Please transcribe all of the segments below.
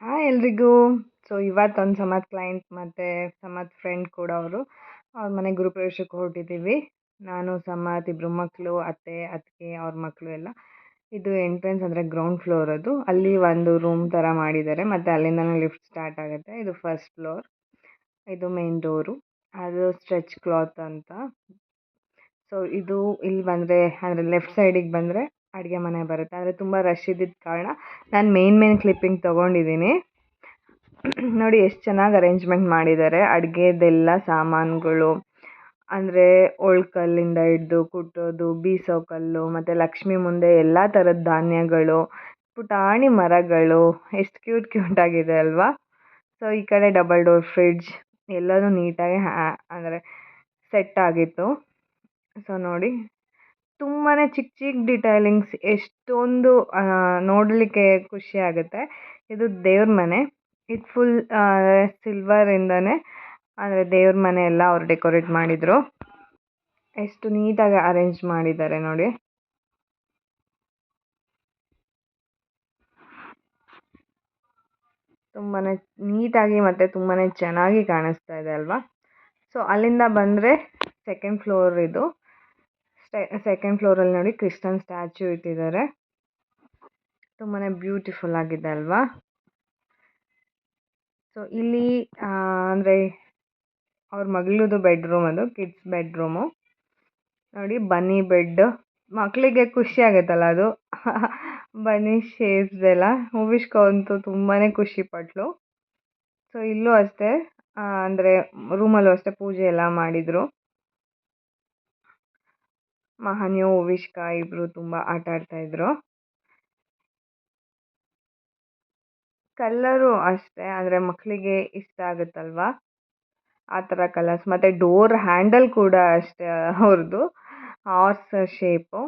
Hi ಎಲ್ರಿಗೂ. So ಇವತ್ತೊಂದು ಸಮತ್ client ಮತ್ತು ಸಮತ್ ಫ್ರೆಂಡ್ ಕೂಡ ಅವ್ರ ಮನೆ ಗೃಹಪ್ರವೇಶಕ್ಕೆ ಹೊರಟಿದ್ದೀವಿ. ನಾನು ಸಮತ್ ಇಬ್ಬರು ಮಕ್ಕಳು, ಅತ್ತಿಗೆ ಅವ್ರ ಮಕ್ಕಳು ಎಲ್ಲ. ಇದು ಎಂಟ್ರೆನ್ಸ್ ಅಂದರೆ ಗ್ರೌಂಡ್ ಫ್ಲೋರ್. ಅದು ಅಲ್ಲಿ ಒಂದು ರೂಮ್ ಥರ ಮಾಡಿದ್ದಾರೆ ಮತ್ತು ಅಲ್ಲಿಂದನೇ ಲಿಫ್ಟ್ ಸ್ಟಾರ್ಟ್ ಆಗುತ್ತೆ. ಇದು ಫಸ್ಟ್ ಫ್ಲೋರ್. ಇದು ಮೇನ್ ಡೋರು. ಅದು ಸ್ಟ್ರೆಚ್ ಕ್ಲಾತ್ ಅಂತ. ಸೊ ಇದು ಇಲ್ಲಿ ಬಂದರೆ ಅಂದರೆ ಲೆಫ್ಟ್ ಸೈಡಿಗೆ ಬಂದರೆ ಅಡುಗೆ ಮನೆ ಬರುತ್ತೆ. ಆದರೆ ತುಂಬ ರಶ್ ಇದ್ದಿದ್ದ ಕಾರಣ ನಾನು ಮೇನ್ ಕ್ಲಿಪ್ಪಿಂಗ್ ತೊಗೊಂಡಿದ್ದೀನಿ. ನೋಡಿ ಎಷ್ಟು ಚೆನ್ನಾಗಿ ಅರೇಂಜ್ಮೆಂಟ್ ಮಾಡಿದ್ದಾರೆ. ಅಡುಗೆದೆಲ್ಲ ಸಾಮಾನುಗಳು ಅಂದರೆ ಒಳ್ಕಲ್ಲಿಂದ ಹಿಡ್ದು ಕುಟ್ಟೋದು, ಬೀಸೋ ಕಲ್ಲು ಮತ್ತು ಲಕ್ಷ್ಮಿ ಮುಂದೆ ಎಲ್ಲ ಥರದ ಧಾನ್ಯಗಳು, ಪುಟಾಣಿ ಮರಗಳು, ಎಷ್ಟು ಕ್ಯೂಟ್ ಆಗಿದೆ ಅಲ್ವಾ. ಸೊ ಈ ಕಡೆ ಡಬಲ್ ಡೋರ್ ಫ್ರಿಡ್ಜ್ ಎಲ್ಲನೂ ನೀಟಾಗಿ ಅಂದರೆ ಸೆಟ್ ಆಗಿತ್ತು. ಸೊ ನೋಡಿ ತುಂಬಾ ಚಿಕ್ಕ ಚಿಕ್ಕ ಡಿಟೈಲಿಂಗ್ಸ್ ಎಷ್ಟೊಂದು ನೋಡಲಿಕ್ಕೆ ಖುಷಿ ಆಗುತ್ತೆ. ಇದು ದೇವ್ರ ಮನೆ. ಇದು ಫುಲ್ ಸಿಲ್ವರಿಂದನೇ ಅಂದರೆ ದೇವ್ರ ಮನೆ ಎಲ್ಲ ಅವ್ರು ಡೆಕೋರೇಟ್ ಮಾಡಿದರು. ಎಷ್ಟು ನೀಟಾಗಿ ಅರೇಂಜ್ ಮಾಡಿದ್ದಾರೆ ನೋಡಿ. ತುಂಬಾ ನೀಟಾಗಿ ಮತ್ತು ತುಂಬಾ ಚೆನ್ನಾಗಿ ಕಾಣಿಸ್ತಾ ಇದೆ ಅಲ್ವಾ. ಸೊ ಅಲ್ಲಿಂದ ಬಂದರೆ ಸೆಕೆಂಡ್ ಫ್ಲೋರ್. ಇದು ಸೆಕೆಂಡ್ ಫ್ಲೋರಲ್ಲಿ ನೋಡಿ ಕೃಷ್ಣನ್ ಸ್ಟ್ಯಾಚ್ಯೂ ಇಟ್ಟಿದ್ದಾರೆ. ತುಂಬಾ ಬ್ಯೂಟಿಫುಲ್ ಆಗಿದೆ ಅಲ್ವಾ. ಸೊ ಇಲ್ಲಿ ಅಂದರೆ ಅವ್ರ ಮಗಳದು ಬೆಡ್ರೂಮ್, ಅದು ಕಿಡ್ಸ್ ಬೆಡ್ರೂಮು. ನೋಡಿ ಬನ್ನಿ ಬೆಡ್, ಮಕ್ಕಳಿಗೆ ಖುಷಿ ಆಗುತ್ತಲ್ಲ ಅದು ಬನ್ನಿ ಶೇಪ್ಸ್ದೆಲ್ಲ. ಹೂವಿಷ್ಕ ಅಂತೂ ತುಂಬಾ ಖುಷಿ ಪಟ್ಲು. ಸೊ ಇಲ್ಲೂ ಅಷ್ಟೇ ಅಂದರೆ ರೂಮಲ್ಲೂ ಅಷ್ಟೇ ಪೂಜೆ ಎಲ್ಲ ಮಾಡಿದರು. ಮಹಾನ್ಯು ಹೂವಿಷ್ಕ ಇಬ್ಬರು ತುಂಬ ಆಟ ಆಡ್ತಾಯಿದ್ರು. ಕಲ್ಲರು ಅಷ್ಟೇ ಅಂದರೆ ಮಕ್ಕಳಿಗೆ ಇಷ್ಟ ಆಗುತ್ತಲ್ವಾ ಆ ಥರ ಕಲರ್ಸ್. ಮತ್ತು ಡೋರ್ ಹ್ಯಾಂಡಲ್ ಕೂಡ ಅಷ್ಟೇ ಅವ್ರದ್ದು ಹಾರ್ಸ್ ಶೇಪು.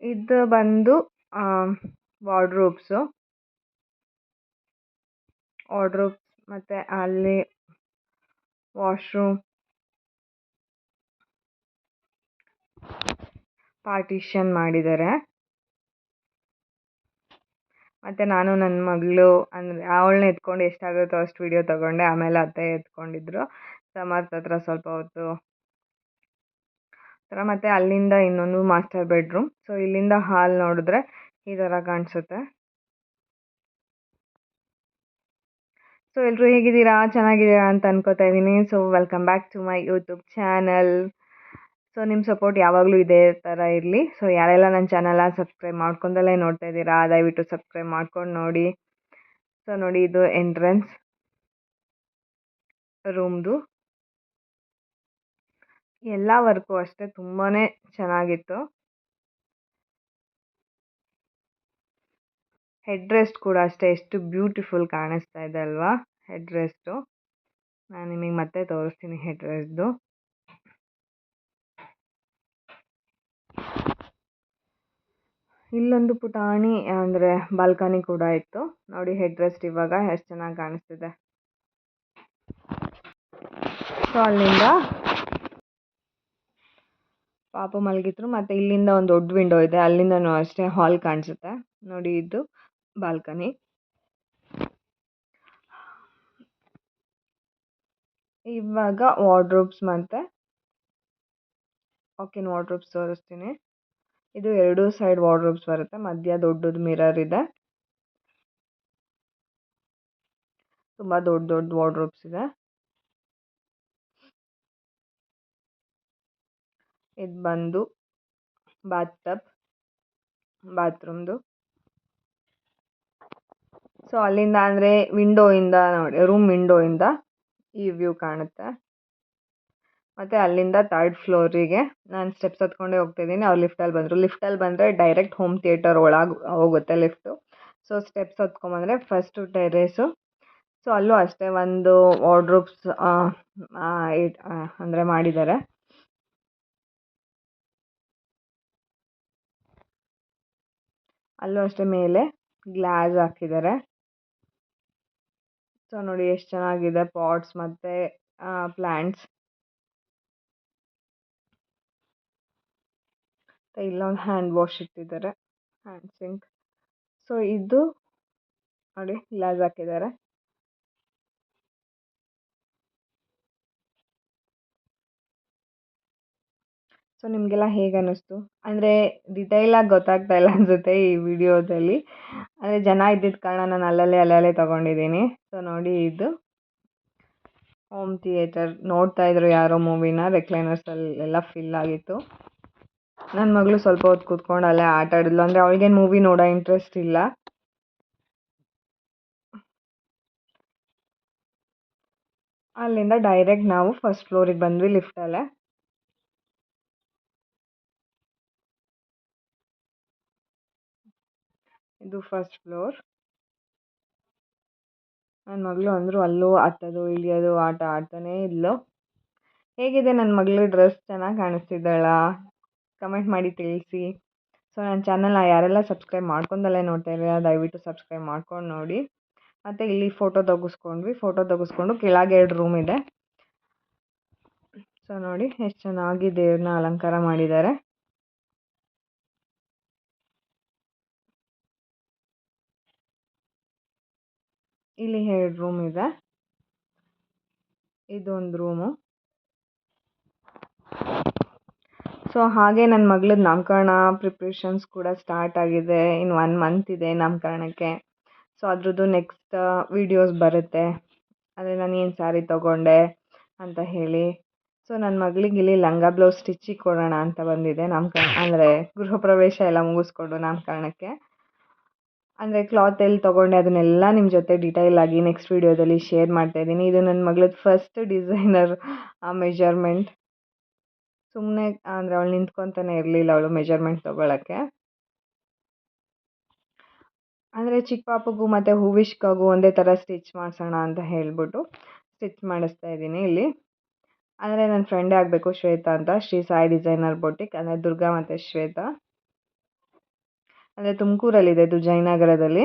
ಇದು ಬಂದು ವಾರ್ಡ್ರೋಬ್ಸ್ ಮತ್ತು ಅಲ್ಲಿ ವಾಶ್ರೂಮ್, ಪಾರ್ಟಿಷನ್ ಮಾಡಿದ್ದಾರೆ. ಮತ್ತು ನಾನು ನನ್ನ ಮಗಳು ಅಂದರೆ ಅವಳನ್ನ ಎತ್ಕೊಂಡು ಎಷ್ಟಾಗುತ್ತೋ ಅಷ್ಟು ವಿಡಿಯೋ ತೊಗೊಂಡೆ. ಆಮೇಲೆ ಅತ್ತೆ ಎತ್ಕೊಂಡಿದ್ರು ಸಮರ್ಥ ಹತ್ರ ಸ್ವಲ್ಪ ಹೊತ್ತು ಥರ. ಮತ್ತು ಅಲ್ಲಿಂದ ಇನ್ನೊಂದು ಮಾಸ್ಟರ್ ಬೆಡ್ರೂಮ್. ಸೊ ಇಲ್ಲಿಂದ ಹಾಲ್ ನೋಡಿದ್ರೆ ಈ ಥರ ಕಾಣಿಸುತ್ತೆ. ಸೊ ಎಲ್ಲರೂ ಹೇಗಿದ್ದೀರಾ, ಚೆನ್ನಾಗಿದ್ದೀರಾ ಅಂತ ಅನ್ಕೋತಾ ಇದ್ದೀನಿ. So welcome back to my YouTube channel. So ನಿಮ್ಮ ಸಪೋರ್ಟ್ ಯಾವಾಗಲೂ ಇದೇ ಥರ ಇರಲಿ. ಸೊ ಯಾರೆಲ್ಲ ನನ್ನ ಚಾನಲ್ನ ಸಬ್ಸ್ಕ್ರೈಬ್ ಮಾಡ್ಕೊಂಡಲ್ಲೇ ನೋಡ್ತಾ ಇದ್ದೀರಾ, ದಯವಿಟ್ಟು ಸಬ್ಸ್ಕ್ರೈಬ್ ಮಾಡ್ಕೊಂಡು ನೋಡಿ. ಸೊ ನೋಡಿ ಇದು ಎಂಟ್ರೆನ್ಸ್ ರೂಮ್ದು. ಎಲ್ಲ ವರ್ಕು ಅಷ್ಟೇ ತುಂಬಾ ಚೆನ್ನಾಗಿತ್ತು. ಹೆಡ್ ರೆಸ್ಟ್ ಕೂಡ ಅಷ್ಟೇ ಎಷ್ಟು ಬ್ಯೂಟಿಫುಲ್ ಕಾಣಿಸ್ತಾ ಇದೆ ಅಲ್ವಾ ಹೆಡ್ ರೆಸ್ಟು. ನಾನು ನಿಮಗೆ ಮತ್ತೆ ತೋರಿಸ್ತೀನಿ ಹೆಡ್ ರೆಸ್ಟ್ದು. ಇಲ್ಲೊಂದು ಪುಟಾಣಿ ಅಂದರೆ ಬಾಲ್ಕನಿ ಕೂಡ ಇತ್ತು. ನೋಡಿ ಹೆಡ್ ರೆಸ್ಟ್ ಇವಾಗ ಎಷ್ಟು ಚೆನ್ನಾಗಿ ಕಾಣಿಸ್ತಿದೆ. ಸೊ ಅಲ್ಲಿಂದ ಪಾಪು ಮಲಗಿದ್ರು. ಮತ್ತು ಇಲ್ಲಿಂದ ಒಂದು ದೊಡ್ಡ ವಿಂಡೋ ಇದೆ, ಅಲ್ಲಿಂದನೂ ಅಷ್ಟೇ ಹಾಲ್ ಕಾಣಿಸುತ್ತೆ. ನೋಡಿ ಇದು ಬಾಲ್ಕನಿ. ಇವಾಗ ವಾರ್ಡ್ರೋಬ್ಸ್ ಮತ್ತು ವಾಕಿನ್ ವಾರ್ಡ್ರೋಬ್ಸ್ ತೋರಿಸ್ತೀನಿ. ಇದು 2 ಸೈಡ್ ವಾರ್ಡ್ರೋಬ್ಸ್ ಬರುತ್ತೆ, ಮಧ್ಯ ದೊಡ್ಡದು ಮಿರರ್ ಇದೆ. ತುಂಬ ದೊಡ್ಡ ವಾರ್ಡ್ರೋಬ್ಸ್ ಇದೆ. ಇದು ಬಂದು ಬಾತ್ರೂಮ್ದು. ಸೊ ಅಲ್ಲಿಂದ ಅಂದರೆ ವಿಂಡೋಯಿಂದ ನೋಡಿ, ರೂಮ್ ವಿಂಡೋಯಿಂದ ಈ ವ್ಯೂ ಕಾಣುತ್ತೆ. ಮತ್ತು ಅಲ್ಲಿಂದ 3rd ಫ್ಲೋರಿಗೆ ನಾನು ಸ್ಟೆಪ್ಸ್ ಹತ್ಕೊಂಡೇ ಹೋಗ್ತಿದ್ದೀನಿ. ಅವ್ರು ಲಿಫ್ಟಲ್ಲಿ ಬಂದರೆ ಡೈರೆಕ್ಟ್ ಹೋಮ್ ಥಿಯೇಟರ್ ಒಳಗೆ ಹೋಗುತ್ತೆ ಲಿಫ್ಟು. ಸೊ ಸ್ಟೆಪ್ಸ್ ಹತ್ಕೊಂಬಂದರೆ ಫಸ್ಟು ಟೆರೇಸು. ಸೊ ಅಲ್ಲೂ ಅಷ್ಟೇ ಒಂದು ವಾರ್ಡ್ರೋಬ್ಸ್ ಅಂದರೆ ಮಾಡಿದ್ದಾರೆ. ಅಲ್ಲೂ ಅಷ್ಟೇ ಮೇಲೆ ಗ್ಲಾಸ್ ಹಾಕಿದ್ದಾರೆ. ಸೊ ನೋಡಿ ಎಷ್ಟು ಚೆನ್ನಾಗಿದೆ ಪಾಟ್ಸ್ ಮತ್ತು ಪ್ಲ್ಯಾಂಟ್ಸ್. ಇಲ್ಲೊಂದು ಹ್ಯಾಂಡ್ ವಾಶ್ ಇಟ್ಟಿದ್ದಾರೆ. Hand sink. ಸೊ ಇದು ನೋಡಿ ಗ್ಲಾಸ್ ಹಾಕಿದ್ದಾರೆ. ಸೊ ನಿಮಗೆಲ್ಲ ಹೇಗೆ ಅನ್ನಿಸ್ತು? ಅಂದರೆ ಡಿಟೈಲಾಗಿ ಗೊತ್ತಾಗ್ತಾ ಇಲ್ಲ ಅನಿಸುತ್ತೆ ಈ ವಿಡಿಯೋದಲ್ಲಿ. ಅಂದರೆ ಜನ ಇದ್ದಿದ್ದ ಕಾರಣ ನಾನು ಅಲ್ಲಲ್ಲೇ ತೊಗೊಂಡಿದ್ದೀನಿ. ಸೊ ನೋಡಿ ಇದು ಹೋಮ್ ಥಿಯೇಟರ್. ನೋಡ್ತಾ ಇದ್ರು ಯಾರೋ ಮೂವಿನ, ರೆಕ್ಲೈನರ್ಸಲ್ಲಿ ಎಲ್ಲ ಫಿಲ್ ಆಗಿತ್ತು. ನನ್ನ ಮಗಳು ಸ್ವಲ್ಪ ಹೊತ್ತು ಕೂತ್ಕೊಂಡು ಅಲ್ಲೇ ಆಟ ಆಡಿದ್ಲು. ಅಂದರೆ ಅವಳಿಗೇನು ಮೂವಿ ನೋಡೋ ಇಂಟ್ರೆಸ್ಟ್ ಇಲ್ಲ. ಅಲ್ಲಿಂದ ಡೈರೆಕ್ಟ್ ನಾವು ಫಸ್ಟ್ ಫ್ಲೋರಿಗೆ ಬಂದ್ವಿ ಲಿಫ್ಟಲ್ಲೇ. ಇದು ಫಸ್ಟ್ ಫ್ಲೋರ್. ನನ್ನ ಮಗಳು ಅಂದರು ಅಲ್ಲೂ ಹತ್ತೋದು ಇಳಿಯೋದು ಆಟ ಆಡ್ತಾನೇ ಇದ್ಲು. ಹೇಗಿದೆ ನನ್ನ ಮಗಳು ಡ್ರೆಸ್? ಚೆನ್ನಾಗಿ ಕಾಣಿಸ್ತಿದ್ದಾಳಾ? ಕಮೆಂಟ್ ಮಾಡಿ ತಿಳಿಸಿ. ಸೊ ನನ್ನ ಚಾನಲ್ನ ಯಾರೆಲ್ಲ ಸಬ್ಸ್ಕ್ರೈಬ್ ಮಾಡ್ಕೊಂಡಲ್ಲೇ ನೋಡ್ತಾ ಇದ್ದೀರಾ ದಯವಿಟ್ಟು ಸಬ್ಸ್ಕ್ರೈಬ್ ಮಾಡ್ಕೊಂಡು ನೋಡಿ. ಮತ್ತು ಇಲ್ಲಿ ಫೋಟೋ ತೆಗೆಸ್ಕೊಂಡು ಕೆಳಗೆ 2 ರೂಮ್ ಇದೆ. ಸೊ ನೋಡಿ ಎಷ್ಟು ಚೆನ್ನಾಗಿ ದೇವ್ರನ್ನ ಅಲಂಕಾರ ಮಾಡಿದ್ದಾರೆ. ಇಲ್ಲಿ 2 ರೂಮ್ ಇದೆ. ಇದೊಂದು ರೂಮು. ಸೊ ಹಾಗೆ ನನ್ನ ಮಗಳದ್ದು ನಾಮಕರಣ ಪ್ರಿಪ್ರೇಷನ್ಸ್ ಕೂಡ ಸ್ಟಾರ್ಟ್ ಆಗಿದೆ. ಇನ್ನು 1 ಮಂತ್ ಇದೆ ನಾಮಕರಣಕ್ಕೆ. ಸೊ ಅದ್ರದ್ದು ನೆಕ್ಸ್ಟ್ ವೀಡಿಯೋಸ್ ಬರುತ್ತೆ. ಅಂದರೆ ನಾನು ಏನು ಸ್ಯಾರಿ ತೊಗೊಂಡೆ ಅಂತ ಹೇಳಿ. ಸೊ ನನ್ನ ಮಗಳಿಗೆ ಇಲ್ಲಿ ಲಂಗ ಬ್ಲೌಸ್ ಸ್ಟಿಚಿಗೆ ಕೊಡೋಣ ಅಂತ ಬಂದಿದೆ ಅಂದರೆ ಗೃಹ ಪ್ರವೇಶ ಎಲ್ಲ ಮುಗಿಸ್ಕೊಂಡು ನಾಮಕರಣಕ್ಕೆ. ಅಂದರೆ ಕ್ಲಾತ್ ಎಲ್ಲಿ ತೊಗೊಂಡೆ ಅದನ್ನೆಲ್ಲ ನಿಮ್ಮ ಜೊತೆ ಡೀಟೇಲ್ ಆಗಿ ನೆಕ್ಸ್ಟ್ ವೀಡಿಯೋದಲ್ಲಿ ಶೇರ್ ಮಾಡ್ತಾಯಿದ್ದೀನಿ. ಇದು ನನ್ನ ಮಗಳದ್ದು ಫಸ್ಟ್ ಡಿಸೈನರ್ ಮೆಜರ್ಮೆಂಟ್. ಸುಮ್ಮನೆ ಅಂದರೆ ಅವಳು ನಿಂತ್ಕೊತಾನೆ ಇರಲಿಲ್ಲ ಅವಳು ಮೆಜರ್ಮೆಂಟ್ ತೊಗೊಳಕ್ಕೆ. ಅಂದರೆ ಚಿಕ್ಕ ಪಾಪುಗೂ ಮತ್ತು ಹೂವಿಷ್ಕಾಗೂ ಒಂದೇ ಥರ ಸ್ಟಿಚ್ ಮಾಡಿಸೋಣ ಅಂತ ಹೇಳಿಬಿಟ್ಟು ಸ್ಟಿಚ್ ಮಾಡಿಸ್ತಾ ಇದ್ದೀನಿ ಇಲ್ಲಿ. ಅಂದರೆ ನನ್ನ ಫ್ರೆಂಡೇ ಆಗಬೇಕು ಶ್ವೇತಾ ಅಂತ, ಶ್ರೀ ಸಾಯಿ ಡಿಸೈನರ್ ಬೊಟಿಕ್. ಅಂದರೆ ದುರ್ಗಾ ಮತ್ತು ಶ್ವೇತಾ. ಅಂದರೆ ತುಮಕೂರಲ್ಲಿದೆ ಇದು ಜಯನಗರದಲ್ಲಿ.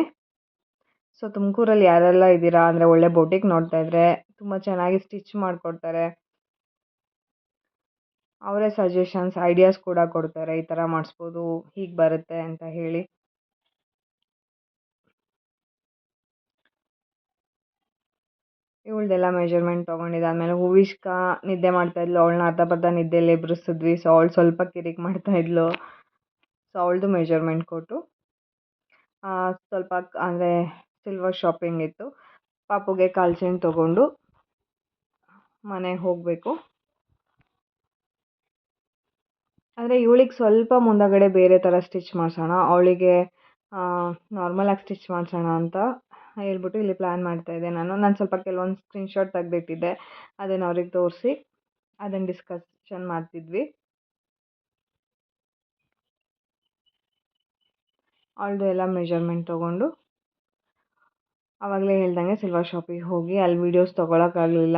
ಸೊ ತುಮಕೂರಲ್ಲಿ ಯಾರೆಲ್ಲ ಇದ್ದೀರಾ ಅಂದರೆ ಒಳ್ಳೆ ಬೊಟಿಕ್ ನೋಡ್ತಾ ಇದ್ದರೆ ತುಂಬ ಚೆನ್ನಾಗಿ ಸ್ಟಿಚ್ ಮಾಡಿಕೊಡ್ತಾರೆ. ಅವರೇ ಸಜೆಷನ್ಸ್ ಐಡಿಯಾಸ್ ಕೂಡ ಕೊಡ್ತಾರೆ, ಈ ಥರ ಮಾಡಿಸ್ಬೋದು, ಹೀಗೆ ಬರುತ್ತೆ ಅಂತ ಹೇಳಿ. ಇವಳದೆಲ್ಲ ಮೆಜರ್ಮೆಂಟ್ ತೊಗೊಂಡಿದ್ದಾದಮೇಲೆ ಹೂವಿಷ್ಕಾ ನಿದ್ದೆ ಮಾಡ್ತಾಯಿದ್ಲು. ಅವಳನ್ನ ಅರ್ಧಂಬರ್ಧ ನಿದ್ದೆಯಲ್ಲಿ ಎಬ್ಬಿಸಿದ್ವಿ. ಸೊ ಅವಳು ಸ್ವಲ್ಪ ಕಿರಿಕ್ ಮಾಡ್ತಾಯಿದ್ಲು. ಸೊ ಅವಳದು ಮೆಜರ್ಮೆಂಟ್ ಕೊಟ್ಟು ಸ್ವಲ್ಪ ಅಂದರೆ ಸಿಲ್ವರ್ ಶಾಪಿಂಗ್ ಇತ್ತು. ಪಾಪುಗೆ ಕಾಲು ಚೈನ್ ತೊಗೊಂಡು ಮನೆಗೆ ಹೋಗಬೇಕು. ಅಂದರೆ ಇವಳಿಗೆ ಸ್ವಲ್ಪ ಮುಂದಗಡೆ ಬೇರೆ ಥರ ಸ್ಟಿಚ್ ಮಾಡಿಸೋಣ, ಅವಳಿಗೆ ನಾರ್ಮಲಾಗಿ ಸ್ಟಿಚ್ ಮಾಡಿಸೋಣ ಅಂತ ಹೇಳ್ಬಿಟ್ಟು ಇಲ್ಲಿ ಪ್ಲ್ಯಾನ್ ಮಾಡ್ತಾಯಿದ್ದೆ ನಾನು ಸ್ವಲ್ಪ ಕೆಲವೊಂದು ಸ್ಕ್ರೀನ್ಶಾಟ್ ತೆಗೆದಿಟ್ಟಿದ್ದೆ. ಅದನ್ನು ಅವ್ರಿಗೆ ತೋರಿಸಿ ಅದನ್ನು ಡಿಸ್ಕಷನ್ ಮಾಡ್ತಿದ್ವಿ. ಅವಳದು ಎಲ್ಲ ಮೆಜರ್ಮೆಂಟ್ ತೊಗೊಂಡು ಆವಾಗಲೇ ಹೇಳ್ದಂಗೆ ಸಿಲ್ವರ್ ಶಾಪಿಗೆ ಹೋಗಿ ಅಲ್ಲಿ ವೀಡಿಯೋಸ್ ತೊಗೊಳಕ್ಕಾಗಲಿಲ್ಲ.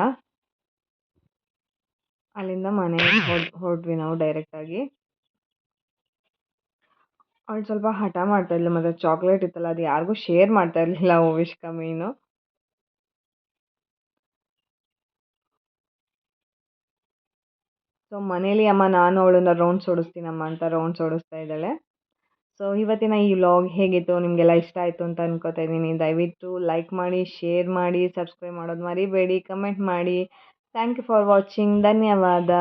ಅಲ್ಲಿಂದ ಮನೆಗೆ ಹೊರಟ್ವಿ ನಾವು ಡೈರೆಕ್ಟಾಗಿ. ಅವಳು ಸ್ವಲ್ಪ ಹಠ ಮಾಡ್ತಾಯಿದ್ಲು. ಮತ್ತು ಚಾಕ್ಲೇಟ್ ಇತ್ತಲ್ಲ ಅದು ಯಾರಿಗೂ ಶೇರ್ ಮಾಡ್ತಾ ಇರಲಿಲ್ಲ ಹೂವಿಷ್ಕಾ ಮೀನು. ಸೊ ಮನೇಲಿ ಅಮ್ಮ ನಾನು ಅವಳನ್ನ ರೌಂಡ್ಸ್ ಓಡಿಸ್ತೀನಮ್ಮ ಅಂತ ರೌಂಡ್ಸ್ ಓಡಿಸ್ತಾ ಇದ್ದಾಳೆ. ಸೊ ಇವತ್ತಿನ ಈ ವ್ಲಾಗ್ ಹೇಗಿತ್ತು, ನಿಮಗೆಲ್ಲ ಇಷ್ಟ ಆಯಿತು ಅಂತ ಅನ್ಕೋತಾ ಇದ್ದೀನಿ. ದಯವಿಟ್ಟು ಲೈಕ್ ಮಾಡಿ, ಶೇರ್ ಮಾಡಿ, ಸಬ್ಸ್ಕ್ರೈಬ್ ಮಾಡೋದು ಮರಿಬೇಡಿ, ಕಮೆಂಟ್ ಮಾಡಿ. Thank you for watching. ಧನ್ಯವಾದ.